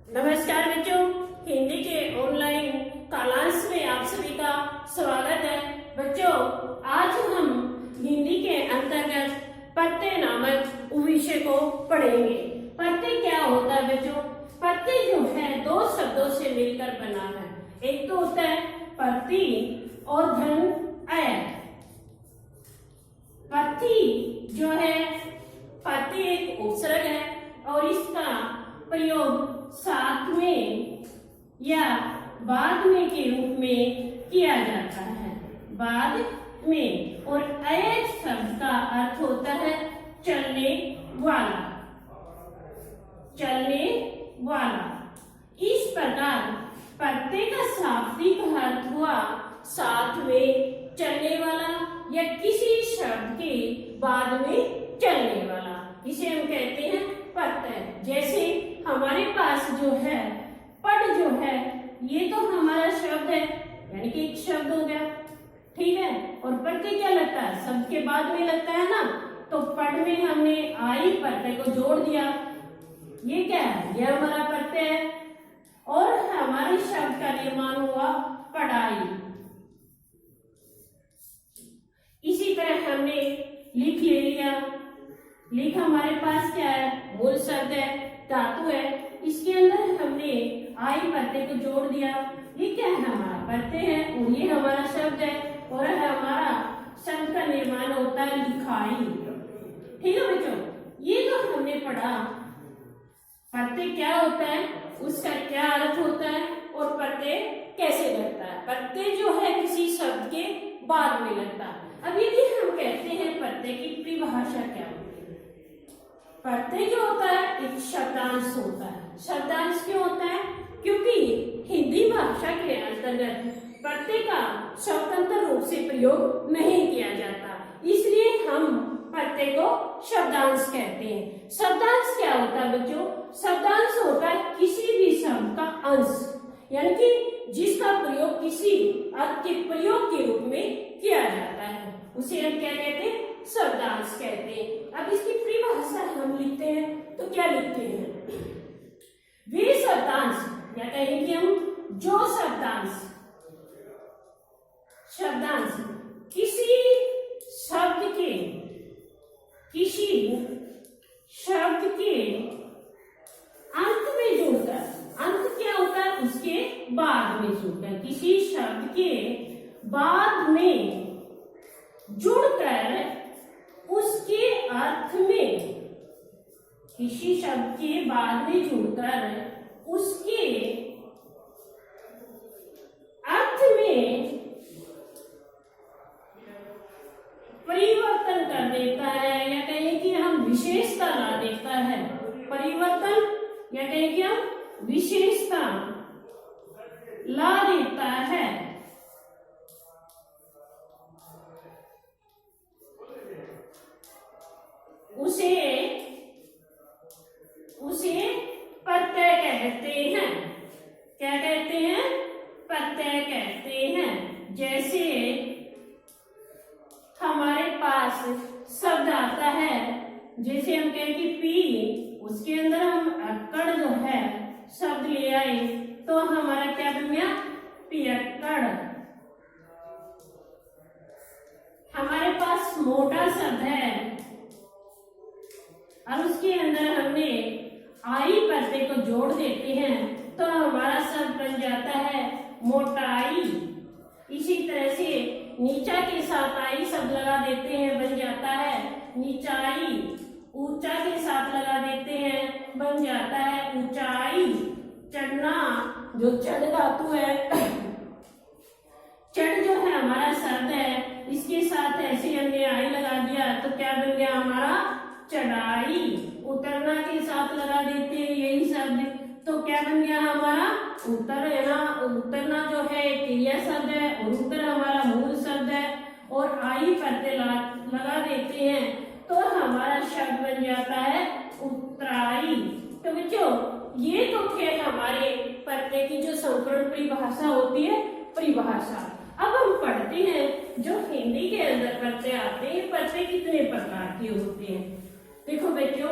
नमस्कार बच्चों, हिंदी के ऑनलाइन क्लास में आप सभी का स्वागत है। बच्चों, आज हम हिंदी के अंतर्गत प्रत्यय नामक विषय को पढ़ेंगे। प्रत्यय क्या होता है बच्चों? प्रत्यय जो है दो शब्दों से मिलकर बना है। एक तो होता है प्रति और धन अय। प्रति जो है, प्रति एक उपसर्ग है और इसका प्रयोग साथ में या बाद में के रूप में किया जाता है, बाद में। और अय शब्द का अर्थ होता है चलने वाला, चलने वाला। इस प्रकार प्रत्यय का शाब्दिक अर्थ हुआ साथ में चलने वाला या किसी शब्द के बाद में चलने वाला, इसे हम कहते हैं प्रत्यय। जैसे हमारे पास जो है पद जो है, ये तो हमारा शब्द है, यानी कि एक शब्द हो गया, ठीक है। और प्रत्यय क्या लगता है? शब्द के बाद में लगता है ना, तो पद में हमने आई प्रत्यय को जोड़ दिया, ये क्या है? ये हमारा प्रत्यय है। और हमारे शब्द का निर्माण हुआ पढ़ाई। इसी तरह हमने लिख ले लिया। लिख हमारे पास क्या है? मूल शब्द है, धातु है। इसके अंदर हमने आई प्रत्यय को जोड़ दिया, ये क्या है? हमारा प्रत्यय है और ये हमारा शब्द है। और हमारा शब्द का निर्माण होता है लिखाई, ठीक है बच्चों। ये जो हमने पढ़ा, प्रत्यय क्या होता है, उसका क्या अर्थ होता है और प्रत्यय कैसे लगता है। प्रत्यय जो है किसी शब्द के बाद में लगता है। अब यदि हम कहते हैं प्रत्यय की परिभाषा क्या होती है? प्रत्यय जो होता है एक शब्दांश होता है। शब्दांश क्यों होता है? क्योंकि हिंदी भाषा के अंतर्गत प्रत्यय का स्वतंत्र रूप से प्रयोग नहीं किया जाता, इसलिए हम प्रत्यय को शब्दांश कहते हैं। शब्दांश क्या होता है बच्चों? शब्दांश होता है किसी भी शब्द का अंश, यानी कि जिसका प्रयोग किसी अर्थ के प्रयोग के रूप में किया जाता है, उसे हम क्या कहते हैं? शब्दांश कहते हैं। अब इसकी परिभाषा हम लिखते हैं तो क्या लिखते हैं? वे शब्दांश, या कहेंगे हम जो शब्दांश, शब्दांश किसी शब्द के, किसी शब्द के अंत में जुड़कर, अंत क्या होता है? उसके बाद में जुड़कर, किसी शब्द के बाद में जुड़कर उसके अर्थ में, किसी शब्द के बाद में जुड़कर उसके अर्थ में परिवर्तन कर देता है, या कहें कि हम विशेषता ला देता है। परिवर्तन या कहें कि हम विशेषता ला देता है, उसे प्रत्यय कहते हैं। क्या कहते हैं? प्रत्यय कहते हैं। जैसे हमारे पास शब्द आता है, जैसे हम कहें कि पी, उसके अंदर हम अक्कड़ जो है शब्द ले आए, तो हमारा क्या बन गया? पियक्कड़। हमारे पास मोटा शब्द है और उसके अंदर हमने आई प्रत्यय को जोड़ देते हैं, तो हमारा शब्द बन जाता है मोटाई। इसी तरह से नीचा के साथ आई शब्द लगा देते हैं, बन जाता है नीचाई। ऊंचा के साथ लगा देते हैं, बन जाता है ऊंचाई। चढ़ना, जो चढ़ धातु है, चढ़ जो है हमारा शब्द है, इसके साथ ऐसे हमने आई लगा दिया तो क्या बन गया? हमारा चढ़ाई। उतरना के साथ लगा देते हैं यही शब्द, तो क्या बन गया? हमारा उतरना। उतरना जो है क्रिया शब्द है और उतर हमारा मूल शब्द है, और आई प्रत्यय लगा देते हैं तो हमारा शब्द बन जाता है उतराई। तो बच्चों, ये तो थे हमारे प्रत्यय की जो संपूर्ण परिभाषा होती है, परिभाषा। अब हम पढ़ते हैं जो हिंदी के अंदर प्रत्यय आते हैं। प्रत्यय कितने प्रकार के होते हैं? देखो बच्चों,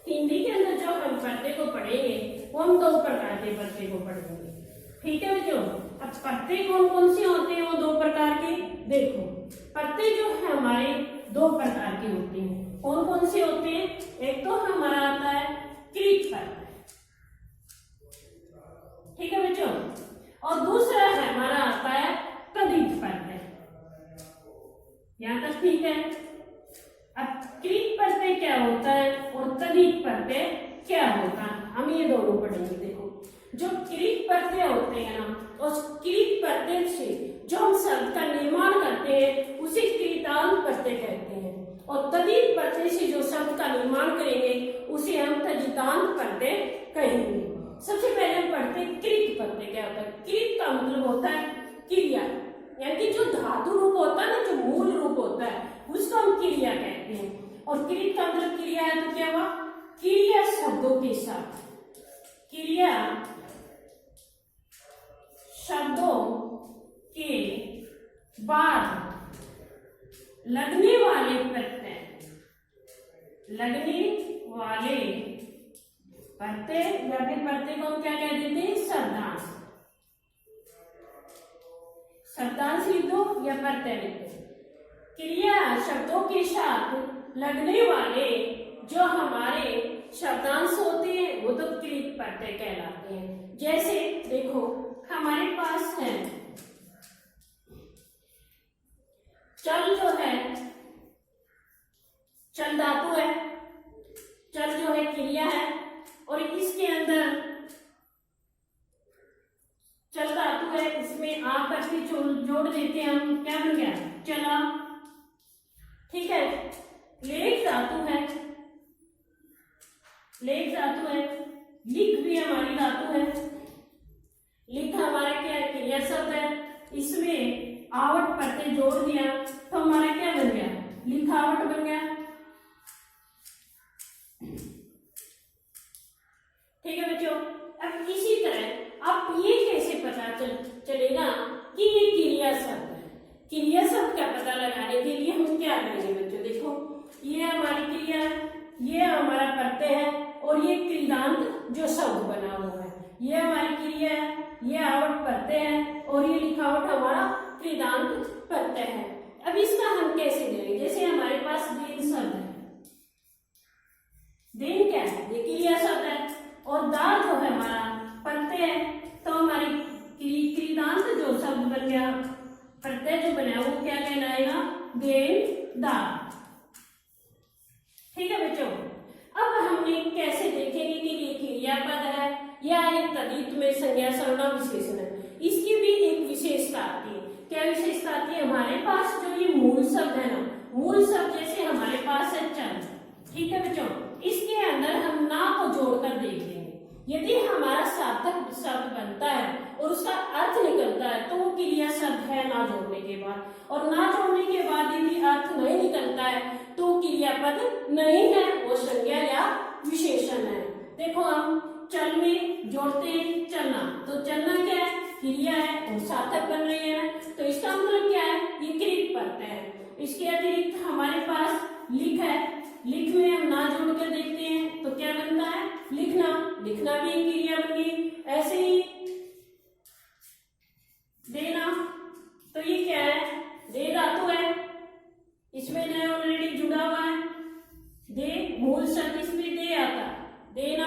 हिंदी के अंदर जो हम प्रत्यय को पढ़ेंगे वो हम दो प्रकार के प्रत्यय को पढ़ेंगे। ठीक है बच्चों, अब प्रत्यय कौन कौन से होते हैं वो दो प्रकार के। देखो प्रत्यय जो है हमारे दो प्रकार के होते हैं। कौन कौन से होते हैं? एक तो हमारा आता है क्रित प्रत्यय, ठीक है बच्चों, और दूसरा है हमारा आता है तद्धित प्रत्यय। यहां तक ठीक है। अब क्रित प्रत्यय क्या होता है और तद्धित प्रत्यय क्या होता है, हम ये दोनों पढ़ेंगे। देखो जो क्रित प्रत्यय होते हैं ना, उस क्रित प्रत्यय से जो हम शब्द का निर्माण करते हैं उसे कृतांत प्रत्यय कहते हैं, और तद्धित प्रत्यय से जो शब्द का निर्माण करेंगे उसे हम तद्धितांत प्रत्यय कहेंगे। सबसे पहले हम पढ़ते हैं कृत प्रत्यय क्या होता है। कृत का मतलब होता है क्रिया, यानी कि जो धातु रूप होता है ना, जो मूल रूप होता है उसको हम क्रिया कहते हैं। और कृत का मतलब क्रिया है तो क्या हुआ, क्रिया शब्दों के साथ, क्रिया शब्दों के बाद लगने वाले प्रत्यय, लगने वाले प्रत्यय या फिर प्रत्यय को हम क्या कह देते हैं, शब्दांश। शब्दांश लिख दो या प्रत्यय लिख दो। क्रिया शब्दों के साथ लगने वाले जो हमारे शब्दांश होते हैं वो तो कृत प्रत्यय कहलाते हैं। जैसे देखो हमारे पास है चल, जो है चल धातु है, चल जो है क्रिया है, और इसके अंदर चल धातु है, इसमें आ करके जोड़ देते हैं हम, क्या बन गया, चला। ठीक है, लेख धातु है, लेख धातु है, लिख भी हमारी धातु है। लिख हमारा क्या है, क्रिया शब्द है, इसमें आवट प्रत्यय जोड़ दिया तो हमारा क्या बन गया, लिखावट बन गया। ठीक है बच्चों, अब इसी तरह आप ये कैसे पता चलेगा कि ये क्रिया शब्द है। क्रिया शब्द का पता लगाने के लिए हम क्या करेंगे बच्चों, देखो ये हमारी क्रिया है, ये हमारा प्रत्यय है, और ये कृदांत जो शब्द बना हुआ है, ये हमारी क्रिया है, ये आवट प्रत्यय है, और ये लिखावट हमारा कृदांत प्रत्यय है। अब इसका हम कैसे देंगे, जैसे हमारे पास देन शब्द है, देन क्या है, ये क्रिया शब्द है, और दाल जो है हमारा प्रत्यय है, तो हमारी कृदांत जो शब्द बन गया, प्रत्यय जो बना वो क्या कहलाएगा, देन दाल। ठीक है बच्चों, अब हमने कैसे देखेंगे कि ये क्रियापद है या एक तद्धित में संज्ञा सर्वनाम विशेषण है। इसकी भी एक विशेषता आती है। क्या विशेषता आती है, हमारे पास जो ये मूल शब्द है ना, मूल शब्द जैसे हमारे पास है चल, ठीक है बच्चों, इसके अंदर हम ना को जोड़कर देख लेंगे। यदि हमारा सार्थक शब्द बनता है और उसका अर्थ निकलता है तो वो क्रिया शब्द है ना जोड़ने के बाद, और ना जोड़ने के बाद यदि अर्थ नहीं निकलता है तो क्रियापद नहीं है, वो संज्ञा या विशेषण है। देखो हम चल में जोड़ते हैं चलना, तो चलना क्या है, क्रिया है और सार्थक बन रही है, तो इसका मतलब क्या है, ये कृत प्रत्यय है। इसके अतिरिक्त हमारे पास लिख है, लिख में हम ना जोड़ कर देखते हैं तो क्या बनता है, लिखना, लिखना भी एक क्रिया बन गई। ऐसे ही देना, तो ये क्या है, दे धातु है, इसमें जो ऑलरेडी जुड़ा हुआ है, दे मूल शब्द, इसमें दे आता, देना,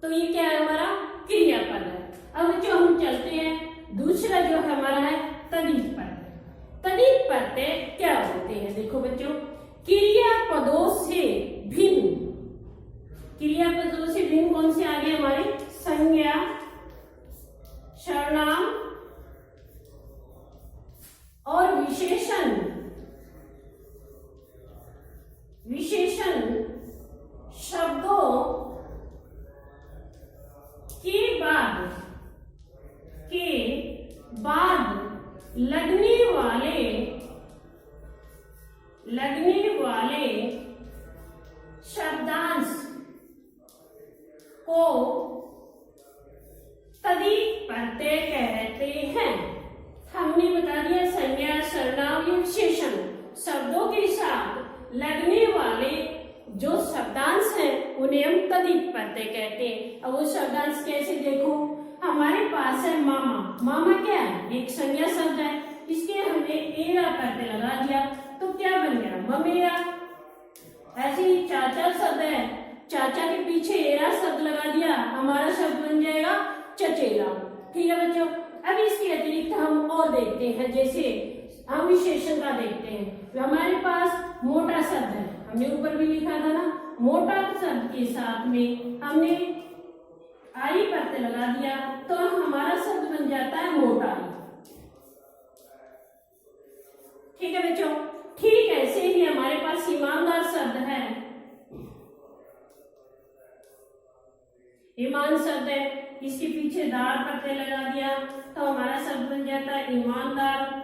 तो ये क्या है, हमारा क्रियापद है। अब जो हम चलते हैं दूसरा जो हमारा है तद्धित प्रत्यय। तद्धित प्रत्यय क्या होते हैं, देखो बच्चों, क्रियापदों से भिन्न, क्रियापदों से भिन्न कौन से आगे हमारे, संज्ञा, सर्वनाम और विशेषण। विशेषण शब्दों के बाद लगने वाले शब्दांश को तद्धित प्रत्यय कहते हैं। हमने बता दिया संज्ञा, सर्वनाम या विशेषण शब्दों के साथ लगने वाले जो शब्दांश हैं उन्हें हम तदित प्रत्यय कहते हैं। अब वो शब्दांश कैसे देखो, हमारे पास है मामा। मामा क्या है, एक संज्ञा शब्द है, इसके हमने एरा प्रत्यय लगा दिया तो क्या बन गया, ममेरा। ऐसे ही चाचा शब्द है, चाचा के पीछे एरा शब्द लगा दिया, हमारा शब्द बन जाएगा चचेरा। ठीक है बच्चों। अब इसके अतिरिक्त हम और देखते हैं, जैसे हम विशेषण का देखते हैं। हमारे पास मोटा शब्द है, हमने ऊपर भी लिखा था ना, मोटा शब्द के साथ में हमने आई प्रत्यय लगा दिया तो हमारा शब्द बन जाता है मोटाई। ठीक है बच्चों। ठीक ऐसे ही हमारे पास ईमानदार शब्द है, ईमान शब्द है, इसके पीछे दार प्रत्यय लगा दिया तो हमारा शब्द बन जाता है ईमानदार।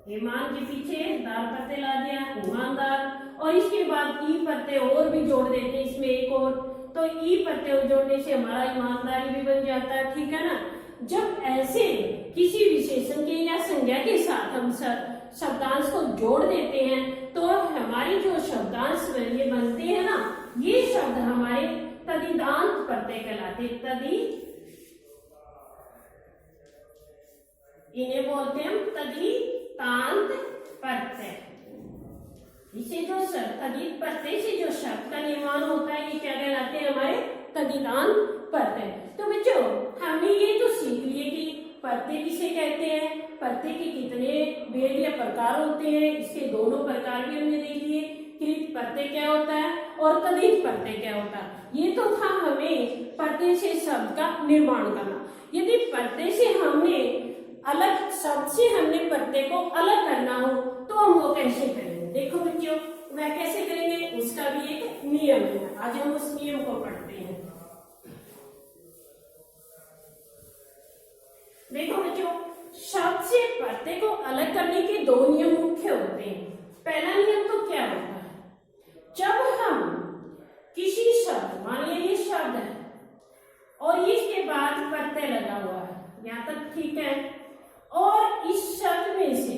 ईमान के पीछे दार प्रत्यय ला दिया, ईमानदार। और इसके बाद ई प्रत्यय और भी जोड़ देते हैं इसमें एक और, तो ई प्रत्यय जोड़ने से हमारा ईमानदारी भी बन जाता है। ठीक है ना। जब ऐसे किसी विशेषण के या संज्ञा के साथ हम शब्दांश को जोड़ देते हैं तो हमारी जो शब्दांश ये बनते हैं ना, ये शब्द हमारे तदिदांत प्रत्यय कहलाते। इन्हें बोलते हैं हम तदितांत प्रत्यय। इसे जो तदित प्रत्यय से जो शब्द का निर्माण होता है ये क्या कहलाते हैं, हमारे तदितांत प्रत्यय। तो बच्चों हमने ये तो सीख लिए कि प्रत्यय किसे कहते हैं, प्रत्यय के कितने भेद या प्रकार होते हैं, इसके दोनों प्रकार भी हमने देख लिए। कृत प्रत्यय क्या होता है और तदित प्रत्यय क्या होता है। ये तो था हमें प्रत्यय से शब्द का निर्माण करना। यदि प्रत्यय से हमने अलग शब्द से हमने प्रत्यय को अलग करना हो तो हम वो कैसे करेंगे। देखो बच्चों वह कैसे करेंगे, उसका भी एक नियम है। आज हम उस नियम को पढ़ते हैं। देखो बच्चों, शब्द से प्रत्यय को अलग करने के दो नियम मुख्य होते हैं। पहला नियम तो क्या होता है, जब हम किसी शब्द, मान लीजिए ये शब्द है और इसके बाद प्रत्यय लगा हुआ है, यहाँ तक ठीक है, और इस शब्द में से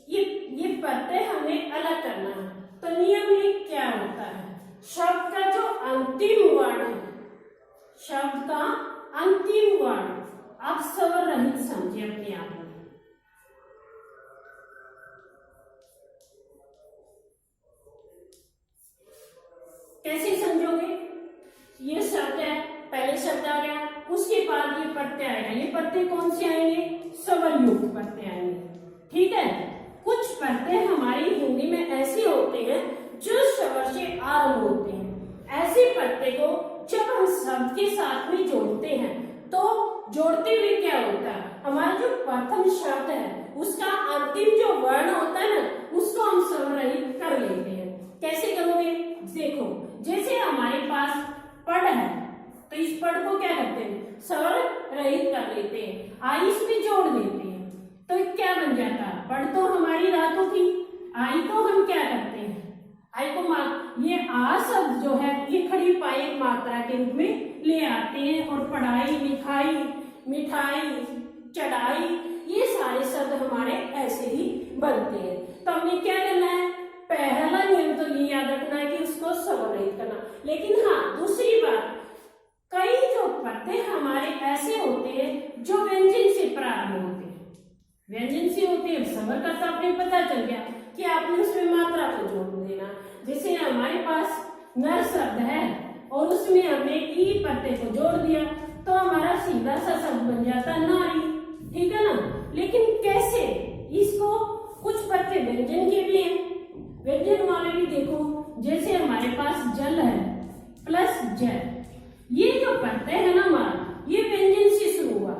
ये प्रत्यय हमें अलग करना है तो नियम ये क्या होता है, शब्द का जो अंतिम वर्ण है, शब्द का अंतिम वर्ण आप स्वर रहित समझे अपने आप में। कैसे समझोगे, ये शब्द है, पहले शब्द आ गया, उसके बाद ये प्रत्यय आएगा। ये प्रत्यय कौन से आएंगे, स्वर युक्त प्रत्यय आएंगे। ठीक है। कुछ प्रत्यय हमारी हिंदी में ऐसे होते हैं जो स्वर से आरंभ होते हैं। ऐसे प्रत्यय को जब हम शब्द के साथ में जोड़ते हैं तो जोड़ते हुए क्या होता है, हमारा जो प्रथम शब्द है उसका अंतिम जो वर्ण होता है ना, उसको हम स्वर रहित कर लेते हैं। कैसे करोगे, देखो जैसे हमारे पास पढ़ है तो इस पढ़ को क्या करते हैं, स्वर रहित कर लेते हैं, आई इसमें जोड़ देते हैं तो क्या बन जाता है, पढ़ तो हमारी धातु थी, आई को हम क्या करते हैं, आई को ये आ शब्द जो है ये खड़ी पाई मात्रा के रूप में ले आते हैं और पढ़ाई, लिखाई, मिठाई, चढ़ाई, ये सारे शब्द हमारे ऐसे ही बनते हैं। तो हमने क्या करना है, पहला नियम तो ये याद रखना है कि उसको स्वर रहित करना। लेकिन हाँ, दूसरी बात, कई जो प्रत्यय हमारे ऐसे होते हैं जो व्यंजन से प्रारंभ होते हैं, व्यंजन से होते हैं, स्वर का तो आपने पता चल गया कि आपने उसमें मात्रा को जोड़ देना। जैसे हमारे पास नर शब्द है और उसमें हमने ई प्रत्यय को जोड़ दिया तो हमारा सीधा सा शब्द बन जाता नारी। ठीक है ना। लेकिन कैसे, इसको कुछ प्रत्यय व्यंजन के भी हैं, व्यंजन वाले भी देखो, जैसे हमारे पास जल है प्लस जल, ये जो प्रत्यय है ना हमारा, ये व्यंजन से शुरू हुआ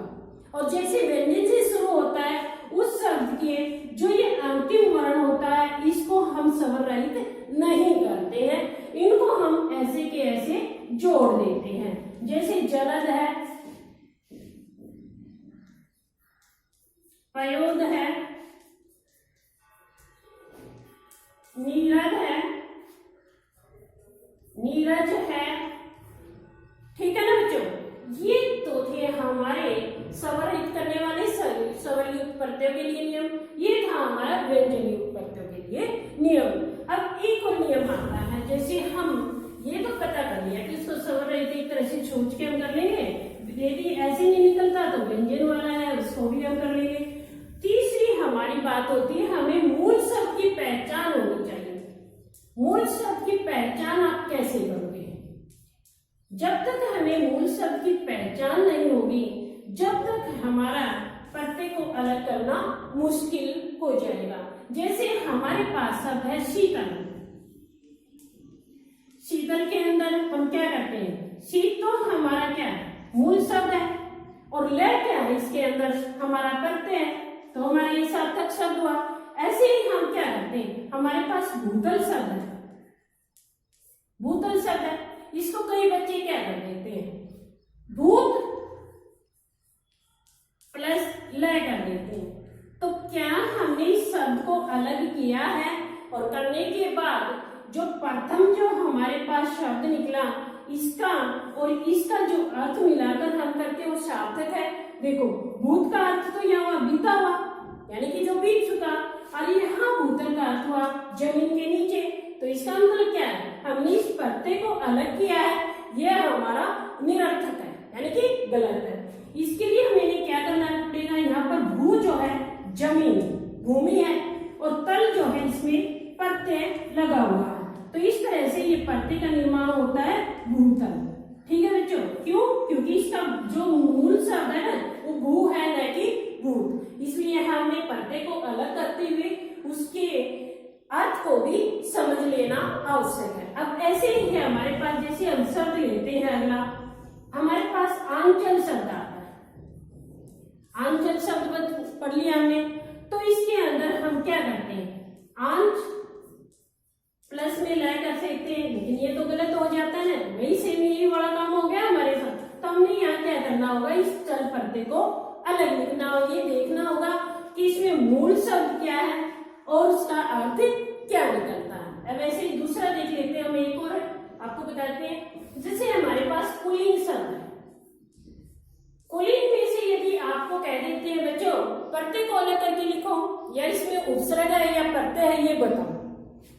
और जैसे व्यंजन से शुरू होता है उस शब्द के जो ये अंतिम वर्ण होता है इसको हम स्वर रहित नहीं करते हैं, इनको हम ऐसे के ऐसे जोड़ देते हैं। जैसे जलद है, पयोद है, नीरद है, नीरज है। ठीक है ना बच्चों, ये तो थे हमारे स्वर रहित करने वाले स्वर युक्त प्रत्ययों के लिए नियम, ये था हमारा व्यंजन युक्त प्रत्ययों के लिए नियम। अब एक और नियम आता है, जैसे हम ये तो पता कर लिया कि उसको स्वर सोच के हम कर लेंगे, यदि ऐसे नहीं निकलता तो व्यंजन वाला है उसको भी हम कर लेंगे। तीसरी हमारी बात होती है हमें मूल शब्द की पहचान होनी चाहिए। मूल शब्द की पहचान आप कैसे करोगे? जब तक हमें मूल शब्द की पहचान नहीं होगी, जब तक हमारा प्रत्यय को अलग करना मुश्किल हो जाएगा। जैसे हमारे पास शब्द है शीतल। शीतल के अंदर हम क्या करते हैं? शीत तो हमारा क्या है? मूल शब्द है, और ल क्या है? इसके अंदर हमारा प्रत्यय है, तो हमारा ये सार्थक शब्द हुआ। ऐसे ही हम क्या करते हैं? हमारे पास भूतल शब्द है। भूतल शब्द है, इसको कई बच्चे क्या कर देते हैं? भूत प्लस लय कर देते हैं। तो क्या हमने इस शब्द को अलग किया है? और करने के बाद जो प्रथम जो हमारे पास शब्द निकला, इसका और इसका जो अर्थ मिलाकर हम करते हैं वो सार्थक है। देखो भूत का अर्थ तो यहाँ बीता हुआ, यानी कि जो बीत चुका, और यहाँ भूतल का अर्थ हुआ जमीन के नीचे। तो इसका मतलब क्या है? हमने इस प्रत्यय को अलग किया है, यह हमारा निरर्थक है, यानी कि गलत है। इसके लिए हमें क्या करना पड़ेगा? यहाँ पर भू जो है जमीन भूमि है, और तल जो है इसमें प्रत्यय लगा हुआ है। तो इस तरह से ये प्रत्यय का निर्माण होता है भूतल। ठीक है बच्चों, क्यों? क्योंकि इसका जो मूल शब्द है ना वो भू है, न कि भूत। इसलिए हमने प्रत्यय को अलग करते हुए उसके अर्थ को भी समझ लेना आवश्यक है। अब ऐसे ही है हमारे पास, जैसे हम शब्द लेते हैं अगला, हमारे पास आंचल शब्द आता है। आंचल शब्द पढ़ लिया हमने, तो इसके अंदर हम क्या करते हैं? आंच प्लस में लय कर सकते हैं, लेकिन ये तो गलत हो जाता है ना, वही से यही बड़ा काम हो गया हमारे साथ। तो हमने यहाँ क्या करना होगा? इस चल प्रत्यय को अलग लिखना होगा, ये देखना होगा कि इसमें मूल शब्द क्या है और उसका अर्थ क्या निकलता है। अब ऐसे ही दूसरा देख लेते हैं हम, एक और आपको बताते हैं। जैसे हमारे पास पुल्लिंग शब्द है, पुल्लिंग में से यदि आपको कह देते हैं बच्चों प्रत्यय को अलग करके लिखो, या इसमें उपसर्ग है या प्रत्यय है, ये बताओ।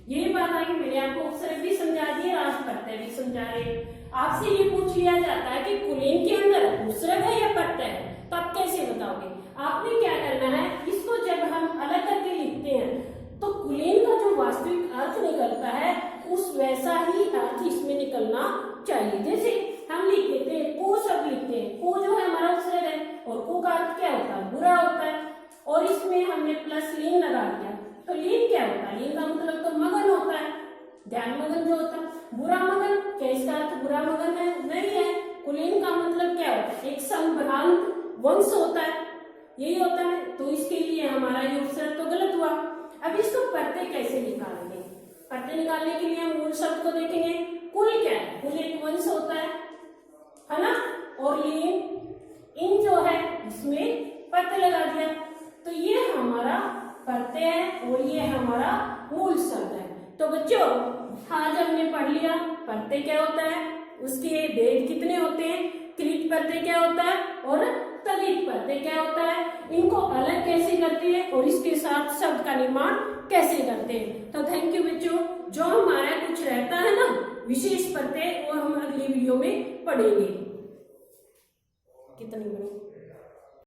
यही बात आई, मैंने आपको उपसर्ग भी समझा दिया, राष्ट्र प्रत्यय भी समझा रहे। आपसे ये पूछ लिया जाता है कि पुल्लिंग के अंदर उपसर्ग है या प्रत्यय है, तो आप कैसे बताओगे? आपने क्या करना है? इसको जब हम अलग करके लिखते हैं तो पुल्लिंग का जो वास्तविक अर्थ निकलता है उस वैसा ही अर्थ इसमें निकलना चाहिए। जैसे हम लिख देते हैं को शब्द लिखते हैं, को जो है हमारा उपसर्ग है, और को का अर्थ क्या होता है? बुरा होता है, और इसमें हमने प्लस लीन लगा दिया, तो लीन क्या होता है? लीन का मतलब तो मगन होता है, ध्यान मगन जो होता है। बुरा मगन, क्या इसका अर्थ बुरा मगन है? नहीं है। कुलीन का मतलब क्या होता है? एक संभ्रांत वंश होता है, यही होता है। तो इसके लिए हमारा ये उपसर्ग तो गलत हुआ। अब इसको प्रत्यय कैसे निकालेंगे? प्रत्यय निकालने के लिए हम मूल शब्द को देखेंगे। कुल क्या है? कुल एक वंश होता है ना, और लीन इन जो है इसमें प्रत्यय लगा दिया, तो ये हमारा प्रत्यय है और ये हमारा मूल शब्द है। तो बच्चों आज हमने पढ़ लिया प्रत्यय क्या होता है, उसके भेद कितने होते हैं, कृत प्रत्यय क्या होता है और तद्धित प्रत्यय क्या होता है, इनको अलग कैसे करते हैं और इसके साथ शब्द का निर्माण कैसे करते हैं। तो थैंक यू बच्चों। जो हमारा कुछ रहता है ना विशेष प्रत्यय, वो हम अगली वीडियो में पढ़ेंगे। कितनी बड़ी